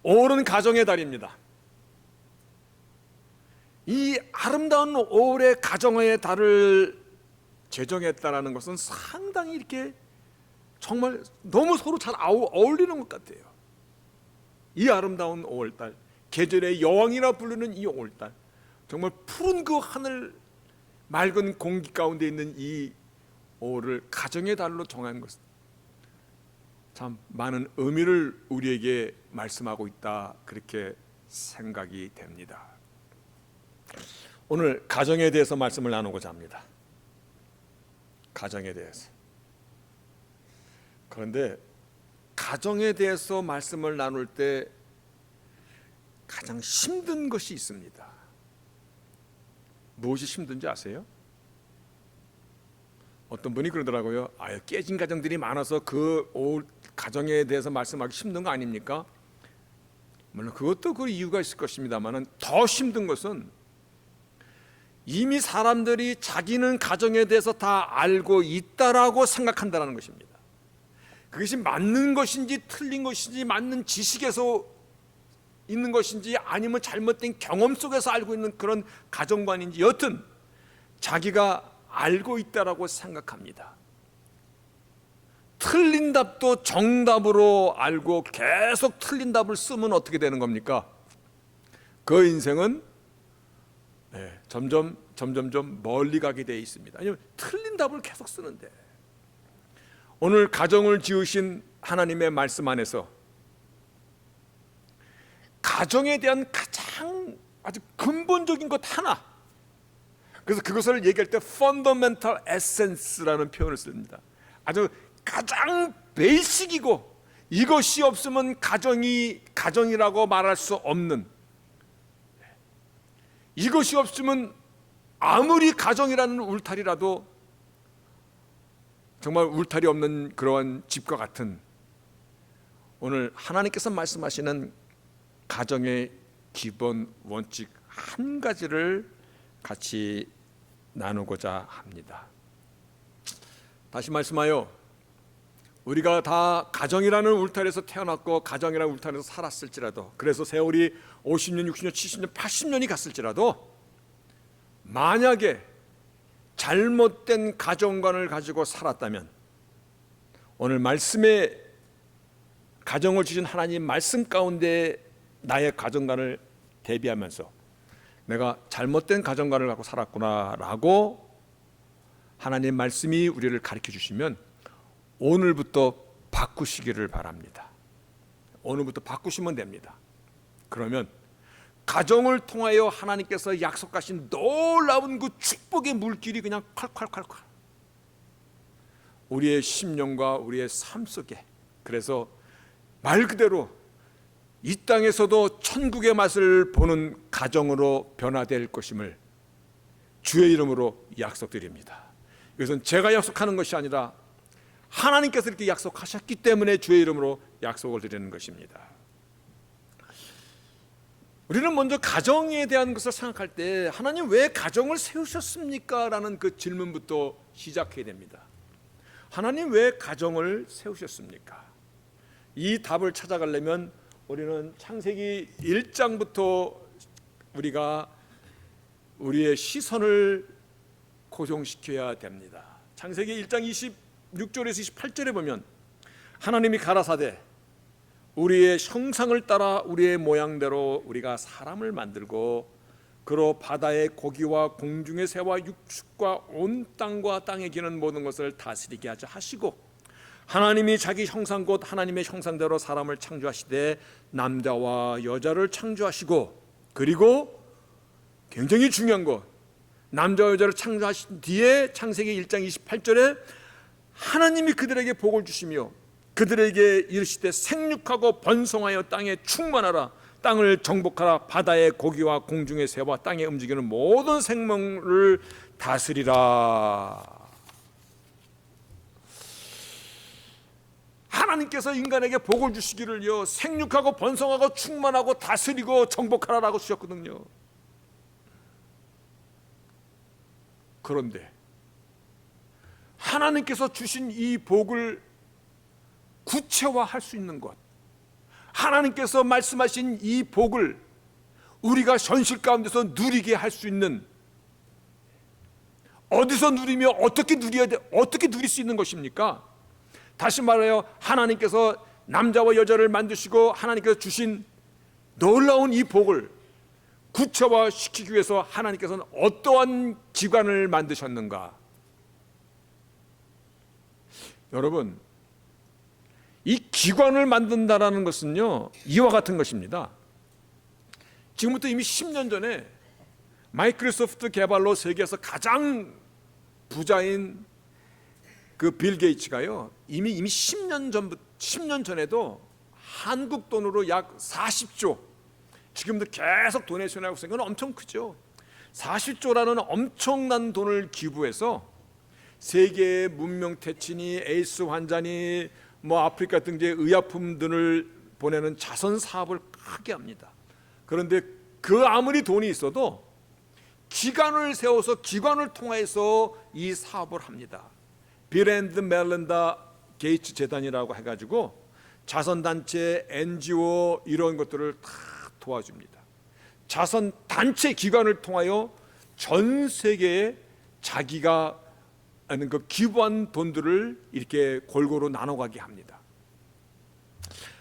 5월은 가정의 달입니다. 이 아름다운 5월의 가정의 달을 제정했다라는 것은 상당히 이렇게 정말 너무 서로 잘 어울리는 것 같아요. 이 아름다운 5월달, 계절의 여왕이라 부르는 이 5월달, 정말 푸른 그 하늘, 맑은 공기 가운데 있는 이 5월을 가정의 달로 정한 것은 참 많은 의미를 우리에게 말씀하고 있다, 그렇게 생각이 됩니다. 오늘 가정에 대해서 말씀을 나누고자 합니다. 가정에 대해서. 그런데 가정에 대해서 말씀을 나눌 때 가장 힘든 것이 있습니다. 무엇이 힘든지 아세요? 어떤 분이 그러더라고요. 깨진 가정들이 많아서 그 가정에 대해서 말씀하기 힘든 거 아닙니까? 물론 그것도 그 이유가 있을 것입니다만 더 힘든 것은 이미 사람들이 자기는 가정에 대해서 다 알고 있다라고 생각한다는 것입니다. 그것이 맞는 것인지 틀린 것인지, 맞는 지식에서 있는 것인지 아니면 잘못된 경험 속에서 알고 있는 그런 가정관인지, 여튼 자기가 알고 있다라고 생각합니다. 틀린 답도 정답으로 알고 계속 틀린 답을 쓰면 어떻게 되는 겁니까? 그 인생은 점점 멀리 가게 되어 있습니다. 아니면 틀린 답을 계속 쓰는데, 오늘 가정을 지으신 하나님의 말씀 안에서 가정에 대한 가장 아주 근본적인 것 하나, 그래서 그것을 얘기할 때 fundamental essence라는 표현을 씁니다. 아주 가장 베이직이고 이것이 없으면 가정이라고 말할 수 없는, 이것이 없으면 아무리 가정이라는 울타리라도 정말 울타리 없는 그러한 집과 같은, 오늘 하나님께서 말씀하시는 가정의 기본 원칙 한 가지를 같이 나누고자 합니다. 다시 말씀하여 우리가 다 가정이라는 울타리에서 태어났고 가정이라는 울타리에서 살았을지라도, 그래서 세월이 50년, 60년, 70년, 80년이 갔을지라도 만약에 잘못된 가정관을 가지고 살았다면, 오늘 말씀에 가정을 주신 하나님 말씀 가운데 나의 가정관을 대비하면서 내가 잘못된 가정관을 갖고 살았구나라고 하나님 말씀이 우리를 가르쳐 주시면 오늘부터 바꾸시기를 바랍니다. 오늘부터 바꾸시면 됩니다. 그러면 가정을 통하여 하나님께서 약속하신 놀라운 그 축복의 물길이 그냥 콸콸콸콸 우리의 심령과 우리의 삶 속에, 그래서 말 그대로 이 땅에서도 천국의 맛을 보는 가정으로 변화될 것임을 주의 이름으로 약속드립니다. 이것은 제가 약속하는 것이 아니라 하나님께서 이렇게 약속하셨기 때문에 주의 이름으로 약속을 드리는 것입니다. 우리는 먼저 가정에 대한 것을 생각할 때 하나님 왜 가정을 세우셨습니까? 라는 그 질문부터 시작해야 됩니다. 하나님 왜 가정을 세우셨습니까? 이 답을 찾아가려면 우리는 창세기 1장부터 우리가 우리의 시선을 고정시켜야 됩니다. 창세기 1장 26절에서 28절에 보면 하나님이 가라사대 우리의 형상을 따라 우리의 모양대로 우리가 사람을 만들고 그로 바다의 고기와 공중의 새와 육축과 온 땅과 땅에 기는 모든 것을 다스리게 하자 하시고, 하나님이 자기 형상 곧 하나님의 형상대로 사람을 창조하시되 남자와 여자를 창조하시고, 그리고 굉장히 중요한 것, 남자와 여자를 창조하신 뒤에 창세기 1장 28절에 하나님이 그들에게 복을 주시며 그들에게 이르시되 생육하고 번성하여 땅에 충만하라, 땅을 정복하라, 바다의 고기와 공중의 새와 땅에 움직이는 모든 생명을 다스리라. 하나님께서 인간에게 복을 주시기를요, 생육하고 번성하고 충만하고 다스리고 정복하라라고 주셨거든요. 그런데 하나님께서 주신 이 복을 구체화할 수 있는 것, 하나님께서 말씀하신 이 복을 우리가 현실 가운데서 누리게 할 수 있는, 어디서 누리며 어떻게 누려야 돼, 어떻게 누릴 수 있는 것입니까? 다시 말하여 하나님께서 남자와 여자를 만드시고 하나님께서 주신 놀라운 이 복을 구체화시키기 위해서 하나님께서는 어떠한 기관을 만드셨는가? 여러분, 이 기관을 만든다라는 것은요, 이와 같은 것입니다. 지금부터 이미 10년 전에 마이크로소프트 개발로 세계에서 가장 부자인 그 빌 게이츠가요, 이미 10년 전에도 한국 돈으로 약 40조, 지금도 계속 도네이션 하고 있는 건 엄청 크죠. 40조라는 엄청난 돈을 기부해서 세계의 문명태친이, 에이스 환자니, 아프리카 등지의 의약품 등을 보내는 자선 사업을 크게 합니다. 그런데 그 아무리 돈이 있어도 기관을 세워서 기관을 통해서 이 사업을 합니다. 빌 앤드 멜린다 게이츠 재단이라고 해가지고 자선단체, NGO 이런 것들을 다 도와줍니다. 자선단체 기관을 통하여 전 세계에 자기가 하는 그 기부한 돈들을 이렇게 골고루 나눠가게 합니다.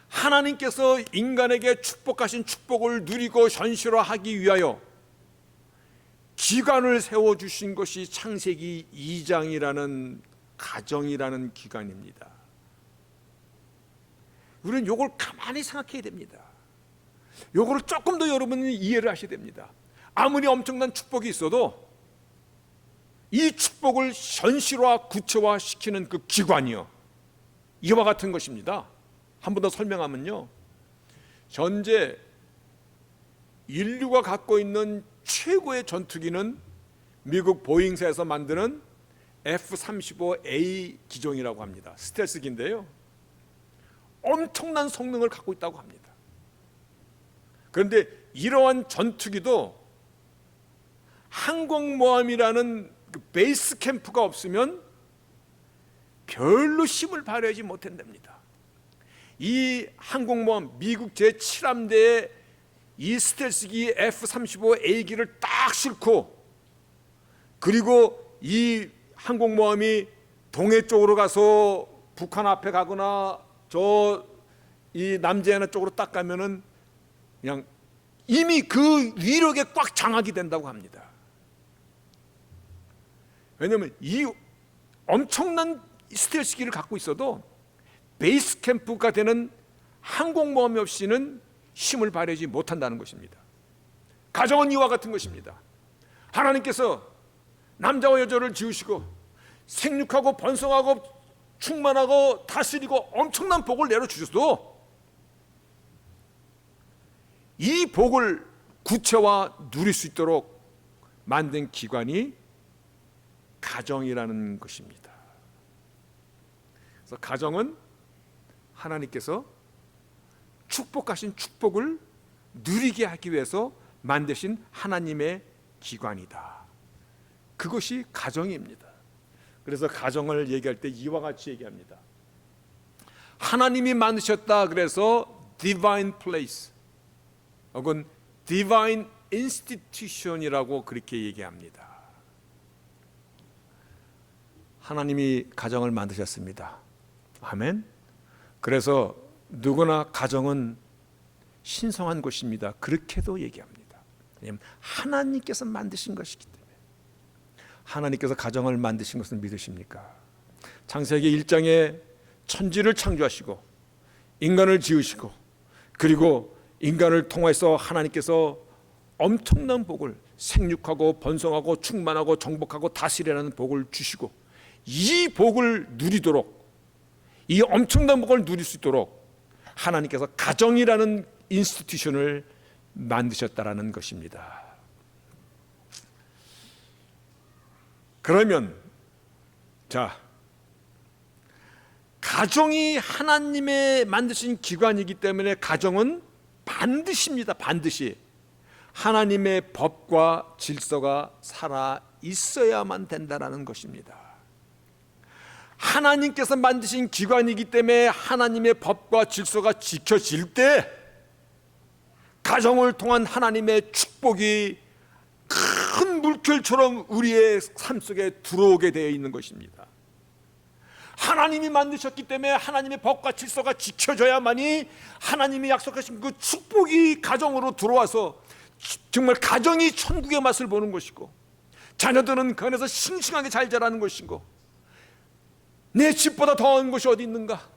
하나님께서 인간에게 축복하신 축복을 누리고 현실화하기 위하여 기관을 세워주신 것이 창세기 2장이라는 가정이라는 기관입니다. 우리는 이걸 가만히 생각해야 됩니다. 이거를 조금 더 여러분이 이해를 하셔야 됩니다. 아무리 엄청난 축복이 있어도 이 축복을 현실화, 구체화 시키는 그 기관이요, 이와 같은 것입니다. 한 번 더 설명하면요, 현재 인류가 갖고 있는 최고의 전투기는 미국 보잉사에서 만드는 F-35A 기종이라고 합니다. 스텔스기인데요, 엄청난 성능을 갖고 있다고 합니다. 그런데 이러한 전투기도 항공모함이라는 그 베이스 캠프가 없으면 별로 힘을 발휘하지 못한답니다. 이 항공모함, 미국 제7함대의 이 스텔스기 F-35A기를 딱 싣고, 그리고 이 항공모함이 동해 쪽으로 가서 북한 앞에 가거나 이 남제해나 쪽으로 딱 가면은 그냥 이미 그 위력에 꽉 장악이 된다고 합니다. 왜냐하면 이 엄청난 스텔스기를 갖고 있어도 베이스 캠프가 되는 항공모함이 없이는 힘을 발휘하지 못한다는 것입니다. 가정은 이와 같은 것입니다. 하나님께서 남자와 여자를 지으시고 생육하고 번성하고 충만하고 다스리고 엄청난 복을 내려주셔도 이 복을 구체화 누릴 수 있도록 만든 기관이 가정이라는 것입니다. 그래서 가정은 하나님께서 축복하신 축복을 누리게 하기 위해서 만드신 하나님의 기관이다. 그것이 가정입니다. 그래서 가정을 얘기할 때 이와 같이 얘기합니다. 하나님이 만드셨다 그래서 divine place 혹은 divine institution이라고 그렇게 얘기합니다. 하나님이 가정을 만드셨습니다. 아멘. 그래서 누구나 가정은 신성한 곳입니다. 그렇게도 얘기합니다. 왜냐하면 하나님께서 만드신 것이기 때문에. 하나님께서 가정을 만드신 것을 믿으십니까? 창세기 1장에 천지를 창조하시고 인간을 지으시고, 그리고 인간을 통해서 하나님께서 엄청난 복을, 생육하고 번성하고 충만하고 정복하고 다스리라는 복을 주시고, 이 복을 누리도록, 이 엄청난 복을 누릴 수 있도록 하나님께서 가정이라는 인스티튜션을 만드셨다라는 것입니다. 그러면 가정이 하나님의 만드신 기관이기 때문에 가정은 반드시입니다. 반드시 하나님의 법과 질서가 살아 있어야만 된다라는 것입니다. 하나님께서 만드신 기관이기 때문에 하나님의 법과 질서가 지켜질 때 가정을 통한 하나님의 축복이 큰 물결처럼 우리의 삶 속에 들어오게 되어 있는 것입니다. 하나님이 만드셨기 때문에 하나님의 법과 질서가 지켜져야만이 하나님이 약속하신 그 축복이 가정으로 들어와서 정말 가정이 천국의 맛을 보는 것이고, 자녀들은 그 안에서 싱싱하게 잘 자라는 것이고, 내 집보다 더한 것이 어디 있는가?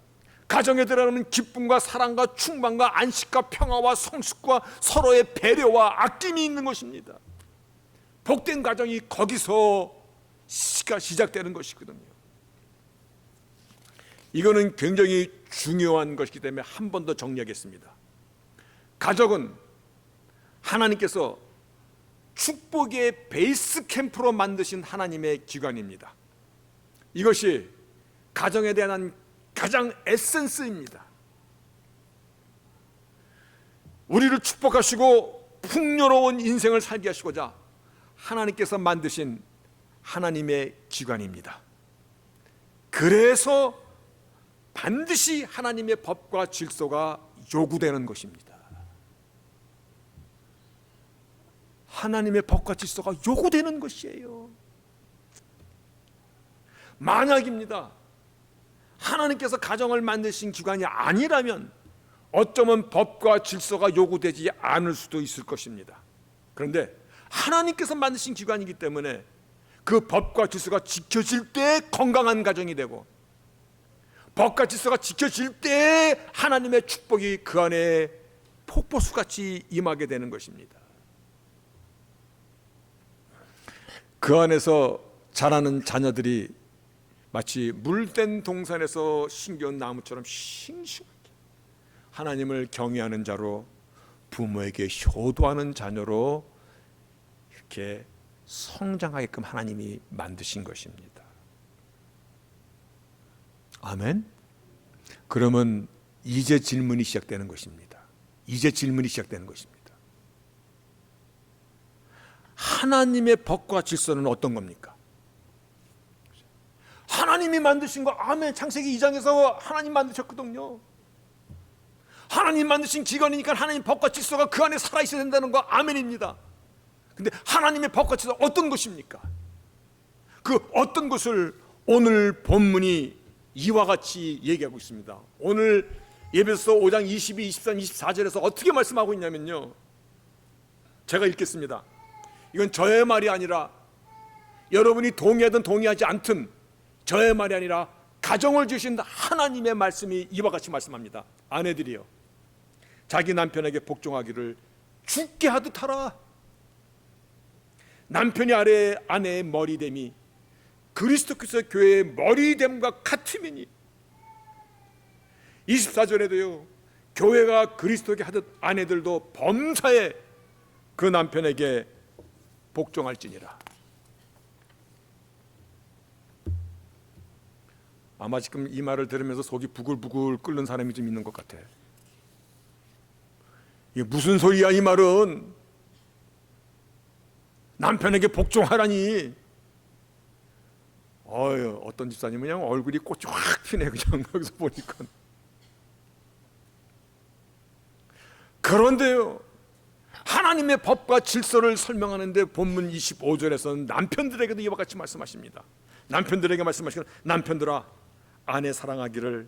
가정에 들어가는 기쁨과 사랑과 충만과 안식과 평화와 성숙과 서로의 배려와 아낌이 있는 것입니다. 복된 가정이 거기서 시작되는 것이거든요. 이거는 굉장히 중요한 것이기 때문에 한 번 더 정리하겠습니다. 가족은 하나님께서 축복의 베이스 캠프로 만드신 하나님의 기관입니다. 이것이 가정에 대한 가장 에센스입니다. 우리를 축복하시고 풍요로운 인생을 살게 하시고자 하나님께서 만드신 하나님의 기관입니다. 그래서 반드시 하나님의 법과 질서가 요구되는 것입니다. 하나님의 법과 질서가 요구되는 것이에요. 만약입니다, 하나님께서 가정을 만드신 기관이 아니라면 어쩌면 법과 질서가 요구되지 않을 수도 있을 것입니다. 그런데 하나님께서 만드신 기관이기 때문에 그 법과 질서가 지켜질 때 건강한 가정이 되고, 법과 질서가 지켜질 때 하나님의 축복이 그 안에 폭포수같이 임하게 되는 것입니다. 그 안에서 자라는 자녀들이 마치 물된 동산에서 심겨온 나무처럼 싱싱하게 하나님을 경외하는 자로, 부모에게 효도하는 자녀로 이렇게 성장하게끔 하나님이 만드신 것입니다. 아멘. 그러면 이제 질문이 시작되는 것입니다. 이제 질문이 시작되는 것입니다. 하나님의 법과 질서는 어떤 겁니까? 하나님이 만드신 거, 아멘. 창세기 2장에서 하나님 만드셨거든요. 하나님 만드신 기관이니까 하나님 법과 질서가 그 안에 살아있어야 된다는 거, 아멘입니다. 근데 하나님의 법과 질서 어떤 것입니까? 그 어떤 것을 오늘 본문이 이와 같이 얘기하고 있습니다. 오늘 에베소서 5장 22, 23, 24절에서 어떻게 말씀하고 있냐면요, 제가 읽겠습니다. 이건 저의 말이 아니라, 여러분이 동의하든 동의하지 않든 저의 말이 아니라 가정을 주신 하나님의 말씀이 이와 같이 말씀합니다. 아내들이여, 자기 남편에게 복종하기를 죽게 하듯 하라. 남편이 아내의 머리됨이 그리스도께서 교회의 머리됨과 같으니. 24절에도요, 교회가 그리스도에게 하듯 아내들도 범사에 그 남편에게 복종할지니라. 아마 지금 이 말을 들으면서 속이 부글부글 끓는 사람이 좀 있는 것 같아. 이게 무슨 소리야, 이 말은. 남편에게 복종하라니. 어떤 집사님은 그냥 얼굴이 꽃이 확 피네, 그냥 여기서 보니까. 그런데요, 하나님의 법과 질서를 설명하는데 본문 25절에서는 남편들에게도 이와 같이 말씀하십니다. 남편들에게 말씀하시기를, 남편들아, 아내 사랑하기를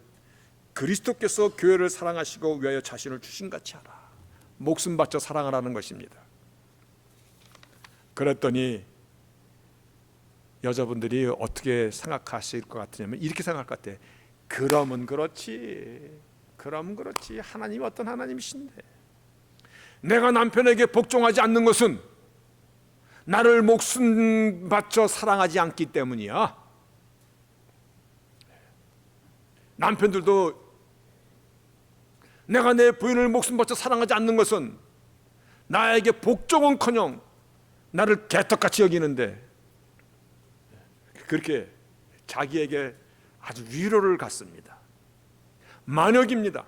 그리스도께서 교회를 사랑하시고 위하여 자신을 주신같이 하라. 목숨 바쳐 사랑하라는 것입니다. 그랬더니 여자분들이 어떻게 생각하실 것 같으냐면 이렇게 생각할 것 같아. 그러면 그렇지, 하나님이 어떤 하나님이신데 내가 남편에게 복종하지 않는 것은 나를 목숨 바쳐 사랑하지 않기 때문이야. 남편들도 내가 내 부인을 목숨 바쳐 사랑하지 않는 것은 나에게 복종은커녕 나를 개떡같이 여기는데, 그렇게 자기에게 아주 위로를 갖습니다. 만약입니다,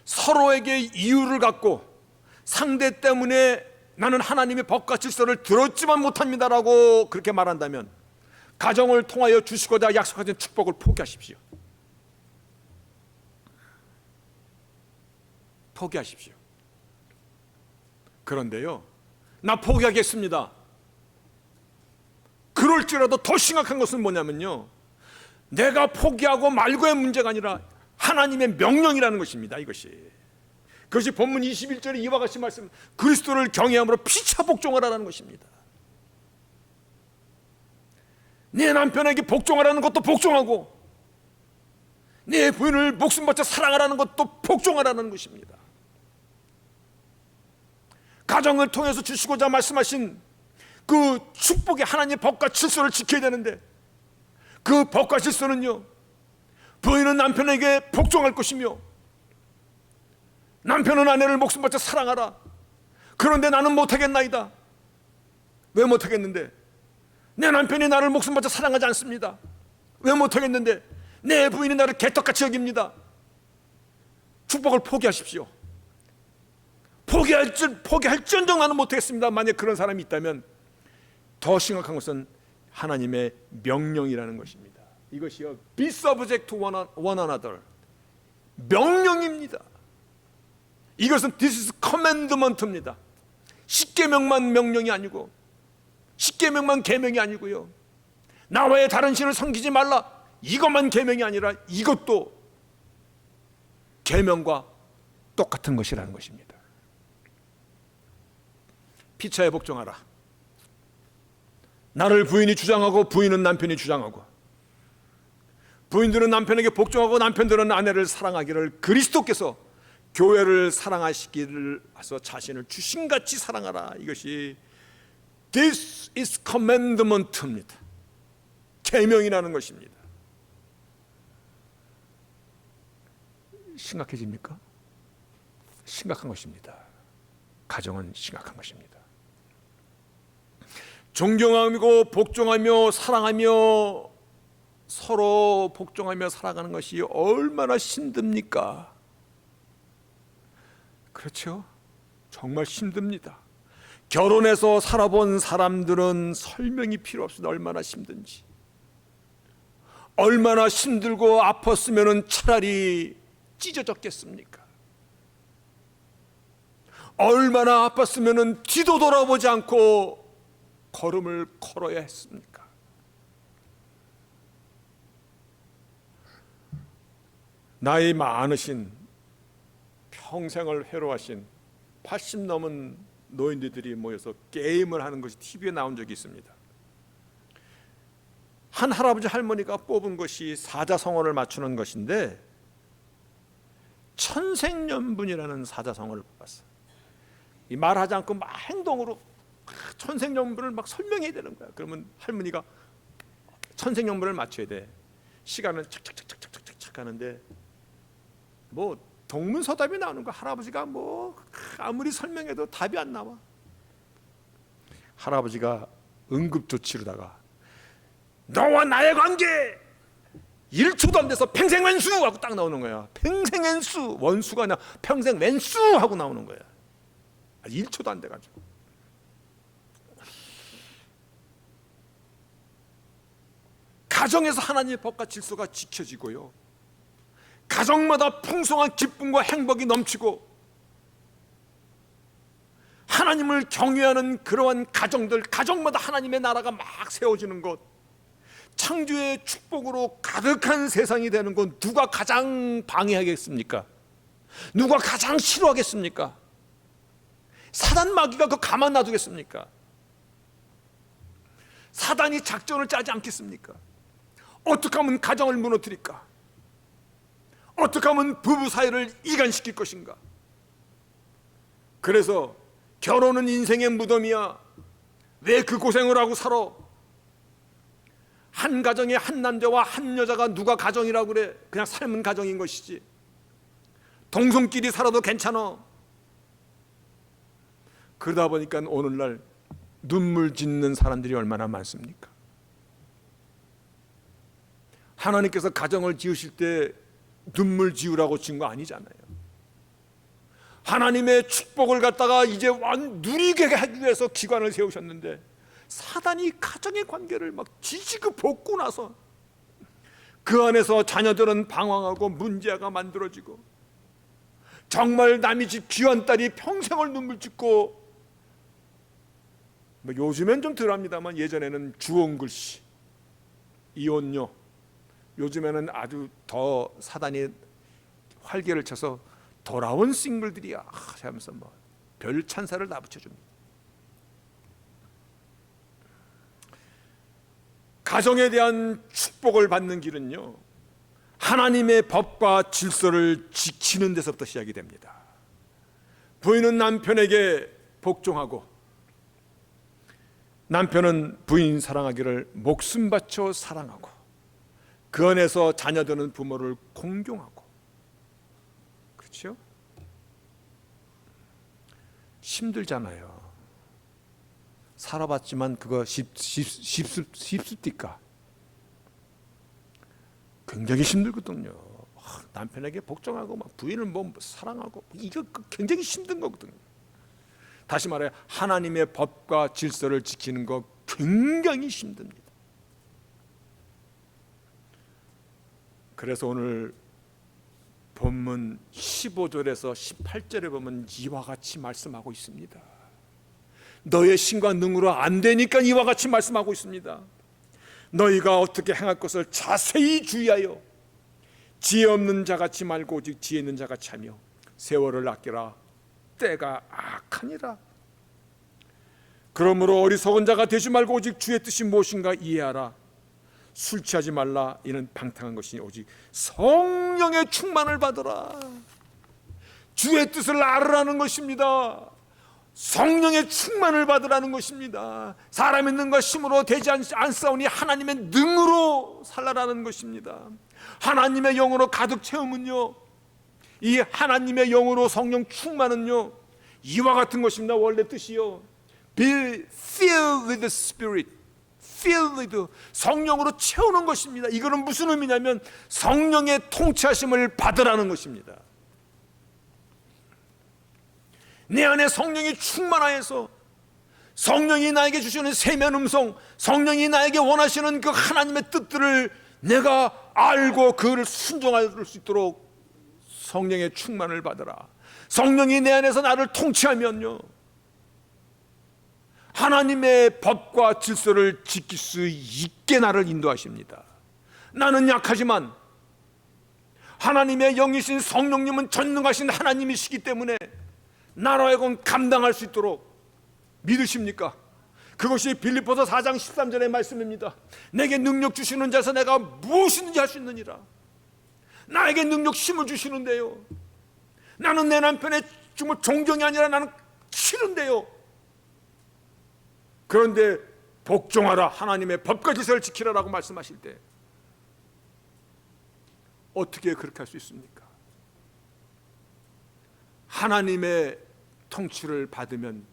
서로에게 이유를 갖고 상대 때문에 나는 하나님의 법과 질서를 들었지만 못합니다라고 그렇게 말한다면 가정을 통하여 주시고자 약속하신 축복을 포기하십시오. 포기하십시오. 그런데요, 나 포기하겠습니다. 그럴지라도 더 심각한 것은 뭐냐면요, 내가 포기하고 말고의 문제가 아니라 하나님의 명령이라는 것입니다. 그것이 본문 21절에 이와 같이 말씀, 그리스도를 경외함으로 피차 복종하라는 것입니다. 네 남편에게 복종하라는 것도 복종하고, 네 부인을 목숨 바쳐 사랑하라는 것도 복종하라는 것입니다. 가정을 통해서 주시고자 말씀하신 그 축복의 하나님의 법과 질서를 지켜야 되는데, 그 법과 질서는요, 부인은 남편에게 복종할 것이며 남편은 아내를 목숨 바쳐 사랑하라. 그런데 나는 못하겠나이다. 왜 못하겠는데? 내 남편이 나를 목숨 바쳐 사랑하지 않습니다. 왜 못하겠는데? 내 부인이 나를 개떡같이 여깁니다. 축복을 포기하십시오. 포기할지언정 나는 못하겠습니다. 만약 그런 사람이 있다면 더 심각한 것은 하나님의 명령이라는 것입니다. 이것이요, be subject to one another, 명령입니다. 이것은 this is commandment입니다. 십계명만 명령이 아니고, 십계명만 계명이 아니고요, 나와의 다른 신을 섬기지 말라, 이것만 계명이 아니라 이것도 계명과 똑같은 것이라는 것입니다. 피차에 복종하라. 나를 부인이 주장하고 부인은 남편이 주장하고, 부인들은 남편에게 복종하고 남편들은 아내를 사랑하기를 그리스도께서 교회를 사랑하시기를 하서 자신을 주신같이 사랑하라. 이것이 This is commandment입니다. 계명이라는 것입니다. 심각해집니까? 심각한 것입니다. 가정은 심각한 것입니다. 존경하고 복종하며 사랑하며 서로 복종하며 살아가는 것이 얼마나 힘듭니까? 그렇죠? 정말 힘듭니다. 결혼해서 살아본 사람들은 설명이 필요 없습니다. 얼마나 힘든지. 얼마나 힘들고 아팠으면 차라리 찢어졌겠습니까? 얼마나 아팠으면 뒤도 돌아보지 않고 걸음을 걸어야 했습니까? 나이 많으신, 평생을 회로하신 80 넘은 노인들이 모여서 게임을 하는 것이 TV에 나온 적이 있습니다. 한 할아버지 할머니가 뽑은 것이 사자성어를 맞추는 것인데, 천생연분이라는 사자성어를 뽑았어요. 이 말하지 않고 막 행동으로 천생연분을 막 설명해야 되는 거야. 그러면 할머니가 천생연분을 맞춰야 돼. 시간은 착착착착착착 하는데 뭐 동문서답이 나오는 거, 할아버지가 뭐 아무리 설명해도 답이 안 나와. 할아버지가 응급조치로다가 너와 나의 관계 1초도 안 돼서 평생왼수 하고 딱 나오는 거야. 평생왼수, 원수가 아니라 평생왼수 하고 나오는 거야. 1초도 안 돼가지고. 가정에서 하나님의 법과 질서가 지켜지고요, 가정마다 풍성한 기쁨과 행복이 넘치고 하나님을 경외하는 그러한 가정들, 가정마다 하나님의 나라가 막 세워지는 것, 창조의 축복으로 가득한 세상이 되는 건 누가 가장 방해하겠습니까? 누가 가장 싫어하겠습니까? 사단 마귀가 그거 가만 놔두겠습니까? 사단이 작전을 짜지 않겠습니까? 어떻게 하면 가정을 무너뜨릴까? 어떻게 하면 부부 사이를 이간시킬 것인가? 그래서 결혼은 인생의 무덤이야. 왜 그 고생을 하고 살아? 한 가정에 한 남자와 한 여자가 누가 가정이라고 그래? 그냥 삶은 가정인 것이지. 동성끼리 살아도 괜찮아. 그러다 보니까 오늘날 눈물 짓는 사람들이 얼마나 많습니까? 하나님께서 가정을 지으실 때 눈물 지으라고 지은 거 아니잖아요. 하나님의 축복을 갖다가 이제 누리게 하기 위해서 기관을 세우셨는데, 사단이 가정의 관계를 막 뒤지고 볶고 나서 그 안에서 자녀들은 방황하고 문제가 만들어지고, 정말 남의 집 귀한 딸이 평생을 눈물 짓고, 뭐 요즘엔 좀 덜합니다만 예전에는 주홍 글씨, 이혼녀, 요즘에는 아주 더 사단이 활개를 쳐서 돌아온 싱글들이야 하면서 뭐 별 찬사를 다 붙여줍니다. 가정에 대한 축복을 받는 길은요, 하나님의 법과 질서를 지키는 데서부터 시작이 됩니다. 부인은 남편에게 복종하고, 남편은 부인 사랑하기를 목숨 바쳐 사랑하고, 그 안에서 자녀들은 부모를 공경하고. 그렇죠? 힘들잖아요. 살아봤지만 그거 쉽습니까? 굉장히 힘들거든요. 남편에게 복종하고 막 부인을 뭐 사랑하고, 이거 굉장히 힘든 거거든요. 다시 말해 하나님의 법과 질서를 지키는 거 굉장히 힘듭니다. 그래서 오늘 본문 15절에서 18절에 보면 이와 같이 말씀하고 있습니다. 너의 신과 능으로 안 되니까 이와 같이 말씀하고 있습니다. 너희가 어떻게 행할 것을 자세히 주의하여 지혜 없는 자같이 말고 오직 지혜 있는 자같이 하며 세월을 아끼라. 때가 악하니라. 그러므로 어리석은 자가 되지 말고 오직 주의 뜻이 무엇인가 이해하라. 술 취하지 말라. 이는 방탕한 것이니 오직 성령의 충만을 받으라. 주의 뜻을 알으라는 것입니다. 성령의 충만을 받으라는 것입니다. 사람 있는 것 힘으로 되지 않사오니 하나님의 능으로 살라라는 것입니다. 하나님의 영으로 가득 채우면요, 이 하나님의 영으로 성령 충만은요 이와 같은 것입니다. 원래 뜻이요, be filled with the Spirit, filled with, 성령으로 채우는 것입니다. 이거는 무슨 의미냐면 성령의 통치하심을 받으라는 것입니다. 내 안에 성령이 충만하여서 성령이 나에게 주시는 세면 음성, 성령이 나에게 원하시는 그 하나님의 뜻들을 내가 알고 그를 순종할 수 있도록 성령의 충만을 받으라. 성령이 내 안에서 나를 통치하면요, 하나님의 법과 질서를 지킬 수 있게 나를 인도하십니다. 나는 약하지만 하나님의 영이신 성령님은 전능하신 하나님이시기 때문에 나로 하여금 감당할 수 있도록 믿으십니까? 그것이 빌립보서 4장 13절의 말씀입니다. 내게 능력 주시는 자에서 내가 무엇이든지 할 수 있느니라. 나에게 능력 힘을 주시는데요, 나는 내 남편의 정말 존경이 아니라 나는 싫은데요, 그런데 복종하라, 하나님의 법과 질서를 지키라라고 말씀하실 때 어떻게 그렇게 할 수 있습니까? 하나님의 통치를 받으면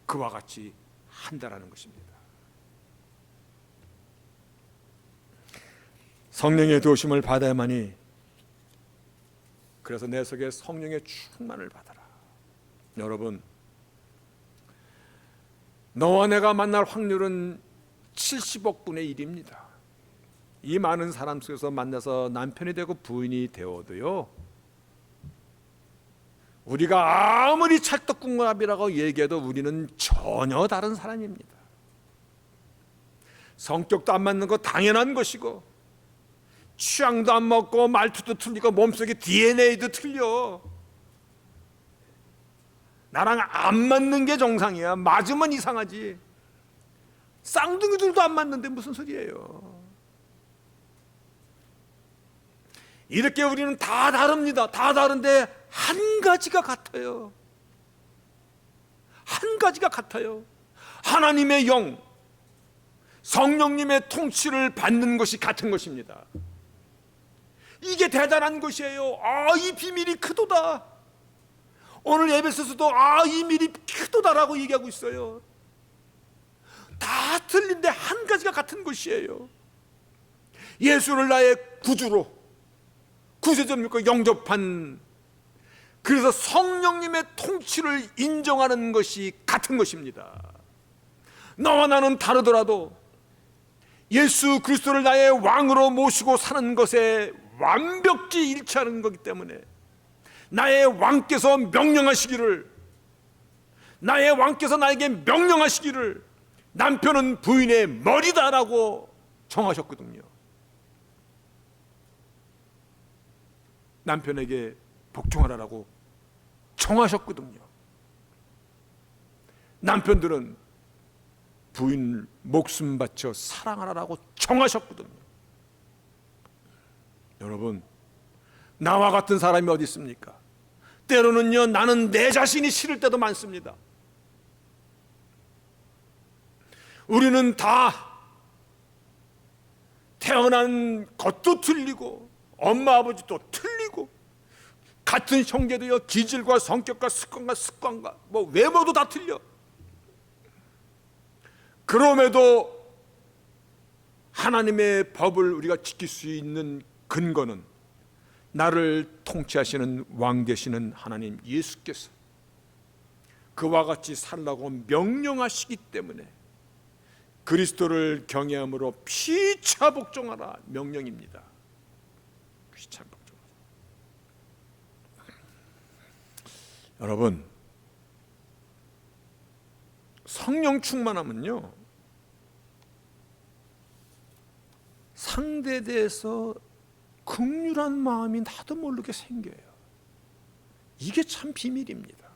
그와 같이 한다라는 것입니다. 성령의 도우심을 받아야만이, 그래서 내 속에 성령의 충만을 받아라. 여러분, 너와 내가 만날 확률은 70억 분의 1입니다. 이 많은 사람 속에서 만나서 남편이 되고 부인이 되어도요, 우리가 아무리 찰떡궁합이라고 얘기해도 우리는 전혀 다른 사람입니다. 성격도 안 맞는 거 당연한 것이고, 취향도 안 맞고, 말투도 틀리고, 몸속에 DNA도 틀려. 나랑 안 맞는 게 정상이야. 맞으면 이상하지. 쌍둥이들도 안 맞는데 무슨 소리예요. 이렇게 우리는 다 다릅니다. 다 다른데 한 가지가 같아요. 한 가지가 같아요. 하나님의 영, 성령님의 통치를 받는 것이 같은 것입니다. 이게 대단한 것이에요. 이 비밀이 크도다. 오늘 에베소서도 이 비밀이 크도다라고 얘기하고 있어요. 다 틀린데 한 가지가 같은 것이에요. 예수를 나의 구주로, 구세주입니까? 영접한, 그래서 성령님의 통치를 인정하는 것이 같은 것입니다. 너와 나는 다르더라도 예수 그리스도를 나의 왕으로 모시고 사는 것에 완벽히 일치하는 거기 때문에 나의 왕께서 명령하시기를, 나의 왕께서 나에게 명령하시기를 남편은 부인의 머리다라고 정하셨거든요. 남편에게 복종하라라고 정하셨거든요. 남편들은 부인 목숨 바쳐 사랑하라라고 정하셨거든요. 여러분, 나와 같은 사람이 어디 있습니까? 때로는요, 나는 내 자신이 싫을 때도 많습니다. 우리는 다 태어난 것도 틀리고 엄마 아버지도 틀리고 같은 형제도요, 기질과 성격과 습관과 뭐 외모도 다 틀려. 그럼에도 하나님의 법을 우리가 지킬 수 있는 근거는 나를 통치하시는 왕 되시는 하나님 예수께서 그와 같이 살라고 명령하시기 때문에 그리스도를 경외함으로 피차 복종하라 명령입니다. 피차 복종하라. 여러분, 성령 충만하면요, 상대에 대해서 긍휼한 마음이 나도 모르게 생겨요. 이게 참 비밀입니다.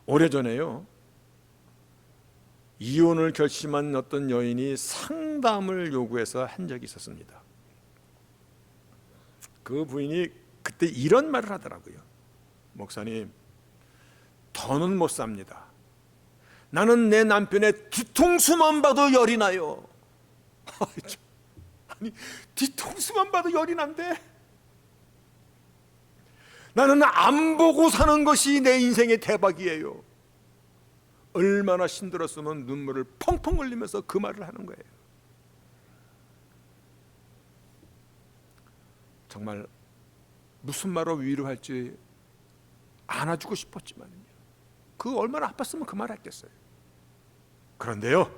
오래전에요, 이혼을 결심한 어떤 여인이 상담을 요구해서 한 적이 있었습니다. 그 부인이 그때 이런 말을 하더라고요. 목사님, 더는 못 삽니다. 나는 내 남편의 뒤통수만 봐도 열이 나요. 아니, 뒤통수만 봐도 열이 난대? 나는 안 보고 사는 것이 내 인생의 대박이에요. 얼마나 힘들었으면 눈물을 펑펑 흘리면서 그 말을 하는 거예요. 정말 무슨 말로 위로할지 안아주고 싶었지만요, 그 얼마나 아팠으면 그 말 했겠어요. 그런데요,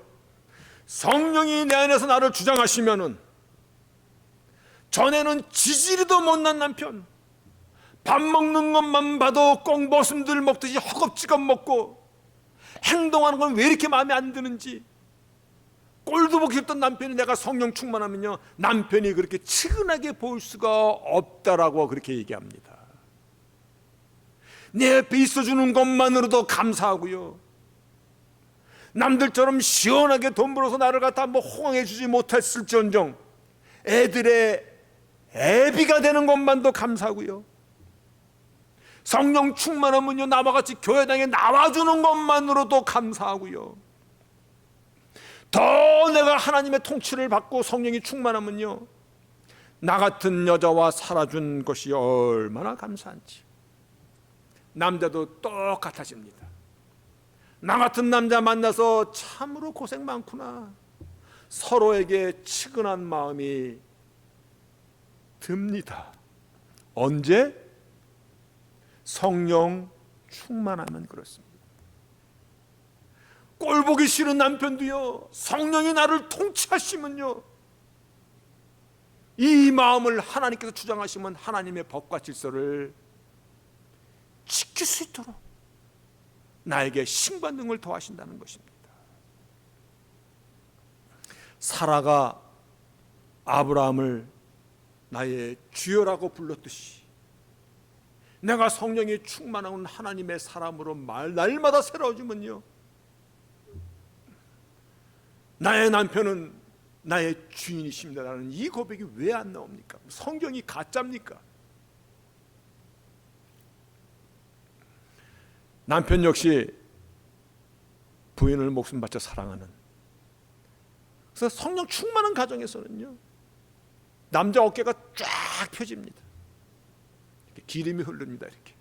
성령이 내 안에서 나를 주장하시면은, 전에는 지지리도 못난 남편, 밥 먹는 것만 봐도 꼭 머슴들 먹듯이 허겁지겁 먹고 행동하는 건 왜 이렇게 마음에 안 드는지 꼴도 보기 싫던 남편이 내가 성령 충만하면요, 남편이 그렇게 측은하게 보일 수가 없다라고 그렇게 얘기합니다. 내 옆에 있어주는 것만으로도 감사하고요, 남들처럼 시원하게 돈 벌어서 나를 갖다 뭐 호강해 주지 못했을지언정 애들의 애비가 되는 것만도 감사하고요, 성령 충만하면요, 나와 같이 교회당에 나와주는 것만으로도 감사하고요, 더 내가 하나님의 통치를 받고 성령이 충만하면요, 나 같은 여자와 살아준 것이 얼마나 감사한지. 남자도 똑같아집니다. 나 같은 남자 만나서 참으로 고생 많구나, 서로에게 측은한 마음이 듭니다. 언제? 성령 충만하면 그렇습니다. 꼴보기 싫은 남편도요, 성령이 나를 통치하시면요, 이 마음을 하나님께서 주장하시면 하나님의 법과 질서를 지킬 수 있도록 나에게 신관능을 더하신다는 것입니다. 사라가 아브라함을 나의 주여라고 불렀듯이 내가 성령이 충만한 하나님의 사람으로 날마다 새로워지면요, 나의 남편은 나의 주인이십니다라는 이 고백이 왜 안 나옵니까? 성경이 가짜입니까? 남편 역시 부인을 목숨 바쳐 사랑하는, 그래서 성령 충만한 가정에서는요, 남자 어깨가 쫙 펴집니다. 이렇게 기름이 흐릅니다. 이렇게.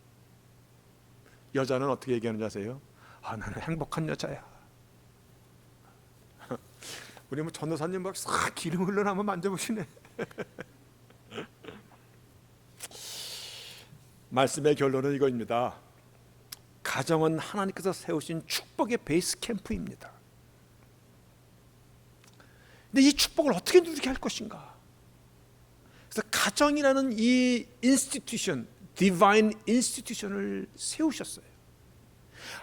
여자는 어떻게 얘기하는지 아세요? 아, 나는 행복한 여자야. 우리 뭐 전도사님 막 싹 기름 흘러나 한번 만져보시네. 말씀의 결론은 이거입니다. 가정은 하나님께서 세우신 축복의 베이스 캠프입니다. 근데 이 축복을 어떻게 누리게 할 것인가? 그래서 가정이라는 이 인스티튜션, 디바인 인스티튜션을 세우셨어요.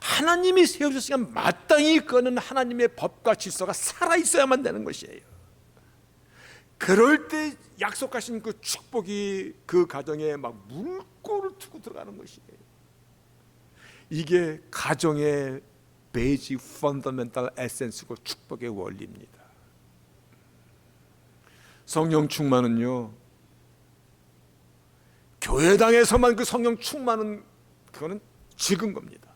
하나님이 세우셨으면 마땅히 그거는 하나님의 법과 질서가 살아있어야만 되는 것이에요. 그럴 때 약속하신 그 축복이 그 가정에 막 물꼬를 트고 들어가는 것이에요. 이게 가정의 베이직 펀더멘탈 에센스고 축복의 원리입니다. 성령 충만은요, 교회당에서만 그 성령 충만은 그거는 적은 겁니다.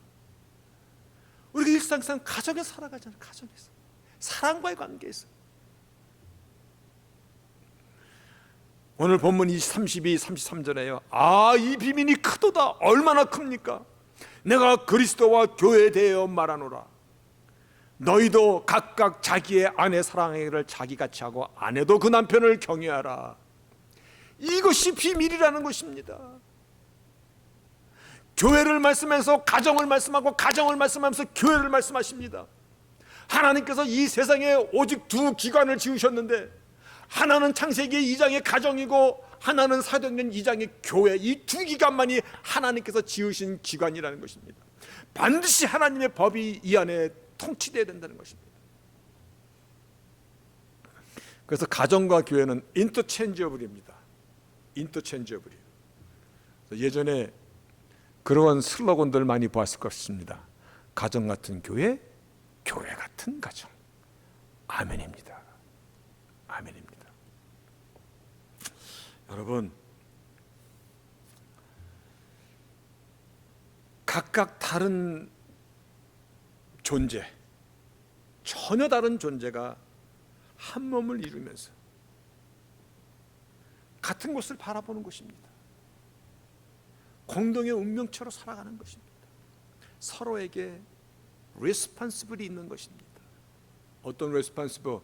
우리가 일상상 가정에서 살아가잖아요. 가정에서 사랑과의 관계에서. 오늘 본문 32, 33절에요. 이 비밀이 크도다. 얼마나 큽니까? 내가 그리스도와 교회에 대하여 말하노라. 너희도 각각 자기의 아내 사랑하기를 자기같이 하고 아내도 그 남편을 경외하라. 이것이 비밀이라는 것입니다. 교회를 말씀해서 가정을 말씀하고 가정을 말씀하면서 교회를 말씀하십니다. 하나님께서 이 세상에 오직 두 기관을 지으셨는데 하나는 창세기 2장의 가정이고 하나는 사도행전 2장의 교회, 이 두 기관만이 하나님께서 지으신 기관이라는 것입니다. 반드시 하나님의 법이 이 안에 통치되어야 된다는 것입니다. 그래서 가정과 교회는 인터체인지어블입니다. 인터체인지어블이에요. 예전에 그런 슬로건들 많이 보았을 것입니다. 가정 같은 교회, 교회 같은 가정. 아멘입니다. 아멘입니다. 여러분, 각각 다른 존재, 전혀 다른 존재가 한 몸을 이루면서 같은 곳을 바라보는 것입니다. 공동의 운명처럼 살아가는 것입니다. 서로에게 레스폰시블이 있는 것입니다. 어떤 레스폰시블?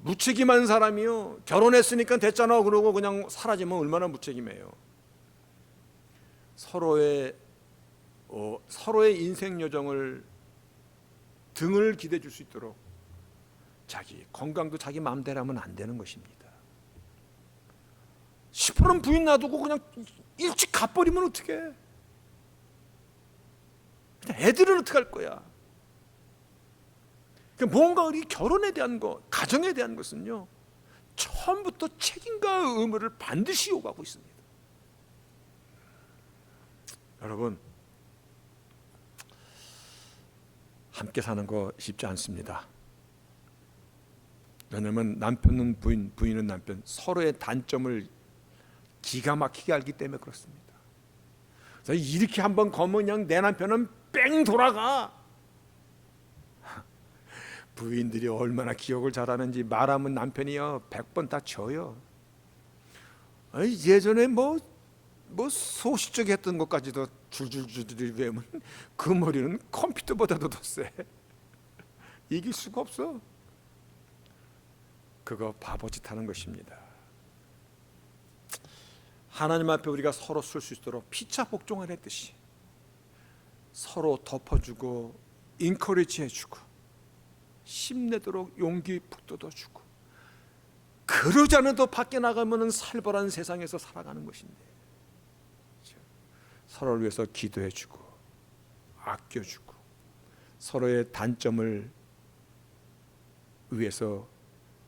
무책임한 사람이요, 결혼했으니까 됐잖아 그러고 그냥 사라지면 얼마나 무책임해요. 서로의 인생 여정을 등을 기대해 줄 수 있도록 자기 건강도 자기 마음대로 하면 안 되는 것입니다. 10%는 부인 놔두고 그냥 일찍 가버리면 어떡해? 애들은 어떻게 할 거야? 뭔가 우리 결혼에 대한 것, 가정에 대한 것은요, 처음부터 책임과 의무를 반드시 요구하고 있습니다. 여러분, 함께 사는 거 쉽지 않습니다. 왜냐하면 남편은 부인, 부인은 남편, 서로의 단점을 기가 막히게 알기 때문에 그렇습니다. 그래서 이렇게 한번 거면 그냥 내 남편은 뺑 돌아가. 부인들이 얼마나 기억을 잘하는지 말하면 남편이요 100번 다 져요. 예전에 뭐 소시적에 했던 것까지도 줄줄줄 외우면 그 머리는 컴퓨터보다도 더 세. 이길 수가 없어. 그거 바보짓 하는 것입니다. 하나님 앞에 우리가 서로 쓸 수 있도록 피차 복종을 했듯이 서로 덮어주고 인커리지 해주고 힘내도록 용기 북돋아주고, 그러지 않아도 밖에 나가면 살벌한 세상에서 살아가는 것인데 서로를 위해서 기도해주고 아껴주고 서로의 단점을 위해서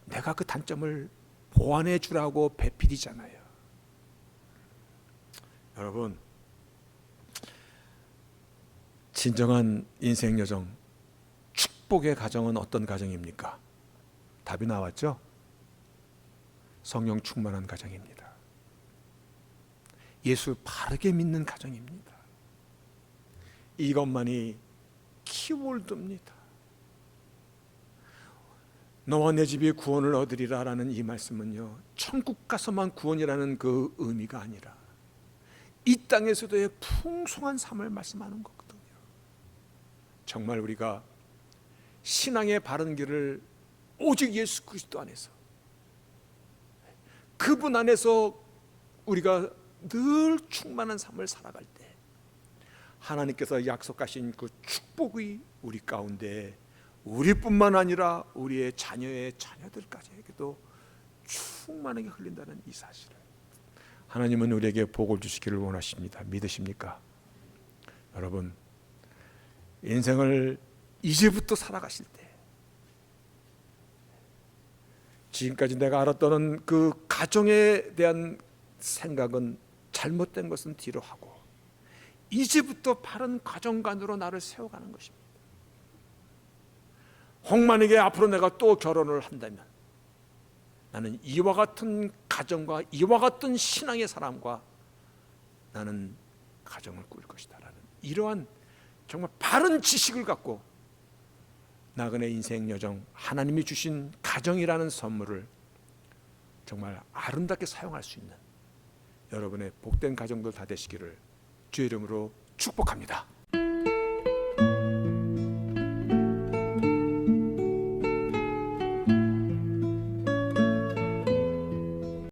내가 그 단점을 보완해 주라고 배필이잖아요. 여러분, 진정한 인생 여정, 축복의 가정은 어떤 가정입니까? 답이 나왔죠? 성령 충만한 가정입니다. 예수 바르게 믿는 가정입니다. 이것만이 키워드입니다. 너와 내 집이 구원을 얻으리라 라는 이 말씀은요, 천국 가서만 구원이라는 그 의미가 아니라 이 땅에서도의 풍성한 삶을 말씀하는 거거든요. 정말 우리가 신앙의 바른 길을 오직 예수 그리스도 안에서, 그분 안에서 우리가 늘 충만한 삶을 살아갈 때 하나님께서 약속하신 그 축복이 우리 가운데 우리뿐만 아니라 우리의 자녀의 자녀들까지에게도 충만하게 흘린다는 이 사실을 하나님은 우리에게 복을 주시기를 원하십니다. 믿으십니까? 여러분, 인생을 이제부터 살아가실 때 지금까지 내가 알았던 그 가정에 대한 생각은 잘못된 것은 뒤로 하고 이제부터 바른 가정관으로 나를 세워가는 것입니다. 혹 만약에 앞으로 내가 또 결혼을 한다면 나는 이와 같은 가정과 이와 같은 신앙의 사람과 나는 가정을 꾸릴 것이다 라는 이러한 정말 바른 지식을 갖고 나그네 인생 여정, 하나님이 주신 가정이라는 선물을 정말 아름답게 사용할 수 있는 여러분의 복된 가정들 다 되시기를 주의 이름으로 축복합니다.